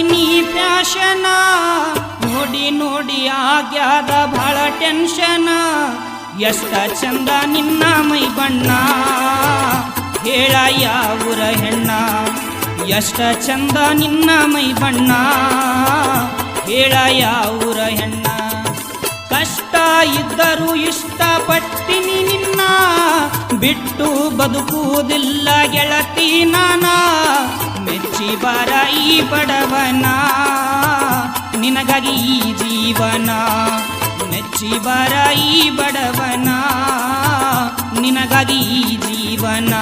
ನೀ ಪ್ಯಾಶನ ನೋಡಿ ನೋಡಿ ಆಗ್ಯಾದ ಬಹಳ ಟೆನ್ಷನ ಎಷ್ಟ ಚಂದ ನಿನ್ನ ಮೈ ಬಣ್ಣ ಹೇಳ ಯಾವೂರ ಹೆಣ್ಣ ಎಷ್ಟ ಚಂದ ನಿನ್ನ ಮೈ ಬಣ್ಣ ಹೇಳ ಯಾವೂರ ಹೆಣ್ಣ ಕಷ್ಟ ಇದ್ದರೂ ಇಷ್ಟಪಟ್ಟಿನಿ ನಿನ್ನ ಬಿಟ್ಟು ಬದುಕುವುದಿಲ್ಲ ಗೆಳತಿ ನಾನ ಮೆಚ್ಚಿ ಬಾರ ಈ ಬಡವನ ನಿನಗಾಗಿ ಈ ಜೀವನ ಮೆಚ್ಚಿ ಬಾರ ಈ ಬಡವನ ನಿನಗಾಗಿ ಈ ಜೀವನ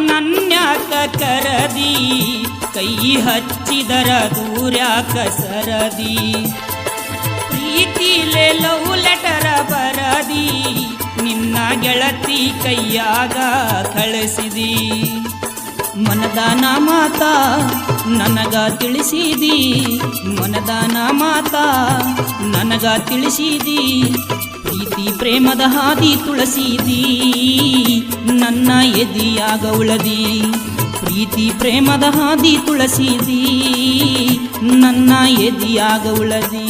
ನನ್ಯಾಕ ಕರದಿ ಕೈ ಹಚ್ಚಿದರ ದೂರ್ಯಾಕ ಸರದಿ ಪ್ರೀತಿಲೆ ಲವ್ ಲೆಟರ ಬರದಿ ನಿನ್ನ ಗೆಳತಿ ಕೈಯಾಗ ಕಳಿಸಿದಿ ಮನದಾನ ಮಾತ ನನಗ ತಿಳಿಸಿದಿ ಮನದಾನ ಮಾತ ನನಗ ತಿಳಿಸಿದಿ ಪ್ರೀತಿ ಪ್ರೇಮದ ಹಾದಿ ತುಳಸಿದಿ ನನ್ನ ಎದಿಯಾಗ ಉಳದಿ ಪ್ರೀತಿ ಪ್ರೇಮದ ಹಾದಿ ತುಳಸಿದಿ ನನ್ನ ಎದಿಯಾಗ ಉಳದಿ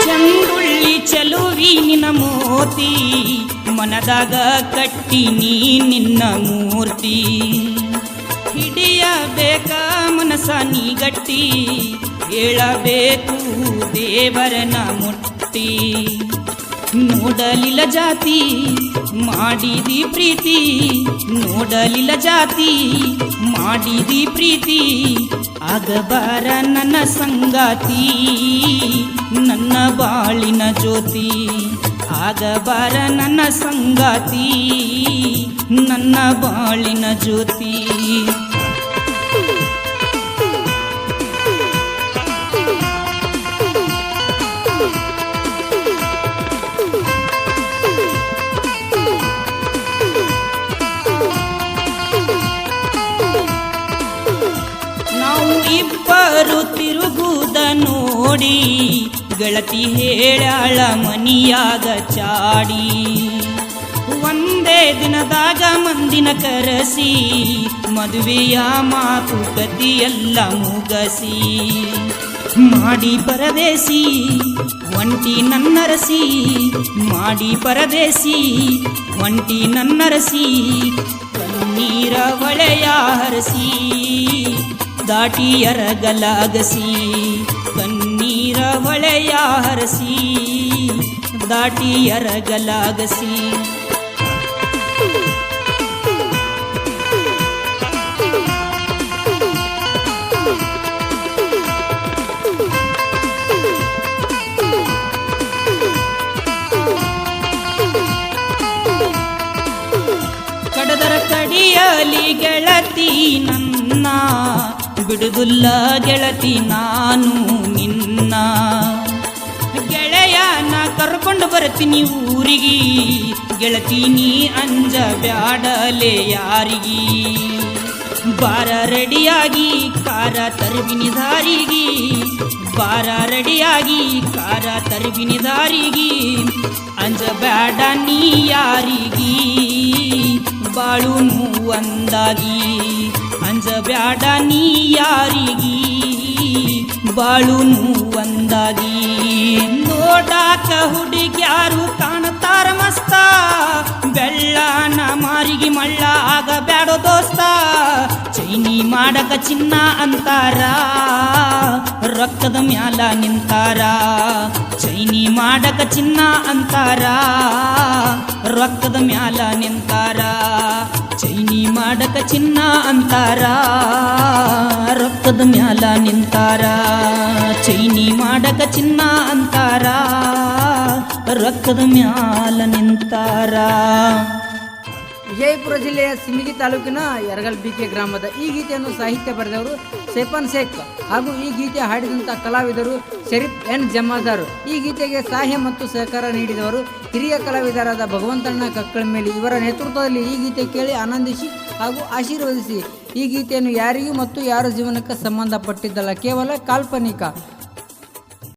ಚಂದುಳ್ಳಿ ಚಲುವಿ ನಿನ್ನ ಮೋತಿ ಮನದಾಗ ಕಟ್ಟಿನಿ ನಿನ್ನ ಮೂರ್ತಿ ಹಿಡಿಯಬೇಕ ಮನಸ ನೀ ಗಟ್ಟಿ ಹೇಳಬೇಕು ದೇವರನ ಮುಟ್ಟಿ ನೋಡಲಿಲ್ಲ ಜಾತಿ ಮಾಡಿದಿ ಪ್ರೀತಿ ನೋಡಲಿಲ್ಲ ಜಾತಿ ಮಾಡಿದಿ ಪ್ರೀತಿ ಆಗಬಾರ ನನ್ನ ಸಂಗಾತಿ ನನ್ನ ಬಾಳಿನ ಜ್ಯೋತಿ ಆಗಬಾರ ನನ್ನ ಸಂಗಾತಿ ನನ್ನ ಬಾಳಿನ ಜ್ಯೋತಿ ನಾವು ಇಬ್ಬರು ತಿರುಗುದ ನೋಡಿ ಗೆಳತಿ ಹೇಳಾಳ ಮನಿಯಾಗ ಚಾಡಿ ಒಂದೇ ದಿನದಾಗ ಮಂದಿನ ಕರೆಸಿ ಮದುವೆಯ ಮಾತುಕತೆಯೆಲ್ಲ ಮುಗಸಿ ಮಾಡಿ ಪರದೇಸಿ ಒಂಟಿ ನನ್ನರಸಿ ಮಾಡಿ ಪರದೇಸಿ ಒಂಟಿ ನನ್ನರಸಿ ಕಣ್ಣೀರ ಹೊಳೆಯ ಹರಸಿ ದಾಟಿ ಎರಗಲಾಗಸಿ ಕಣ್ಣೀರ ಹೊಳೆಯ ಹರಸಿ ದಾಟಿ ಎರಗಲಾಗಸಿ ಕಡದರ ಕಡಿಯಲಿ ಗೆಳತಿ ನನ್ನ ಬಿಡುದಿಲ್ಲ ಗೆಳತಿ ನಾನು ನಿನ್ನ ಗೆಳೆಯನ ಕರ್ಕೊಂಡು ಬರ್ತೀನಿ ಊರಿಗೆ ಗೆಳತಿ ನೀ ಅಂಜ ಬ್ಯಾಡಲೆ ಯಾರಿಗೆ ಬಾರ ರೆಡಿಯಾಗಿ ಕಾರ ತರುವಿನಿ ದಾರಿಗೆ ಬಾರ ರೆಡಿಯಾಗಿ ಕಾರ ತರುವಿನಿ ದಾರಿಗೆ ಅಂಜ ಬ್ಯಾಡ ನೀ ಯಾರಿಗೆ ಬಾಳು ಒಂದಾಗಿ ಅಂಜ ಬ್ಯಾಡ ನೀ ಯಾರಿಗೆ ಬಾಳು ಒಂದಾಗಿ ನೋಡಾಕ ಹುಡುಗ್ಯಾರು ಕಾಣತಾರ ಮಸ್ತ ಬೆಳ್ಳನ ಮಾರಿಗೆ ಮಳ್ಳ ಆಗ ಬ್ಯಾಡೋ ದೋಸ್ತ ಚೈನಿ ಮಾಡಕ ಚಿನ್ನ ಅಂತಾರ ರೊಕ್ಕದ ಮ್ಯಾಲ ನಿಂತಾರ ಚೈನಿ ಮಾಡಕ ಚಿನ್ನ ಅಂತಾರ ರೊಕ್ಕದ ಮ್ಯಾಲ ನಿಂತಾರ ಚೈನಿ ಮಾಡಕ ಚಿನ್ನ ಅಂತಾರ ರೊಕ್ಕದ ಮ್ಯಾಲ ನಿಂತಾರ ಚೈನಿ ಮಾಡಕ ಚಿನ್ನ ಅಂತಾರ ರೊಕ್ಕದ ಮ್ಯಾಲ ನಿಂತಾರ. ವಿಜಯಪುರ ಜಿಲ್ಲೆಯ ಸಿಂದಗಿ ತಾಲೂಕಿನ ಯರಗಲ್ ಬಿಕೆ ಗ್ರಾಮದ ಈ ಗೀತೆಯನ್ನು ಸಾಹಿತ್ಯ ಬರೆದವರು ಸೈಫನ್ ಶೇಖ್ ಹಾಗೂ ಈ ಗೀತೆ ಹಾಡಿದಂಥ ಕಲಾವಿದರು ಶರೀಫ್ ಎನ್ ಜಮಾದಾರ್. ಈ ಗೀತೆಗೆ ಸಹಾಯ ಮತ್ತು ಸಹಕಾರ ನೀಡಿದವರು ಹಿರಿಯ ಕಲಾವಿದರಾದ ಭಗವಂತಣ್ಣ ಕಕ್ಕಳಮೇಲಿ. ಇವರ ನೇತೃತ್ವದಲ್ಲಿ ಈ ಗೀತೆ ಕೇಳಿ ಆನಂದಿಸಿ ಹಾಗೂ ಆಶೀರ್ವದಿಸಿ. ಈ ಗೀತೆಯನ್ನು ಯಾರಿಗೂ ಮತ್ತು ಯಾರ ಜೀವನಕ್ಕೆ ಸಂಬಂಧಪಟ್ಟಿದ್ದಲ್ಲ, ಕೇವಲ ಕಾಲ್ಪನಿಕ.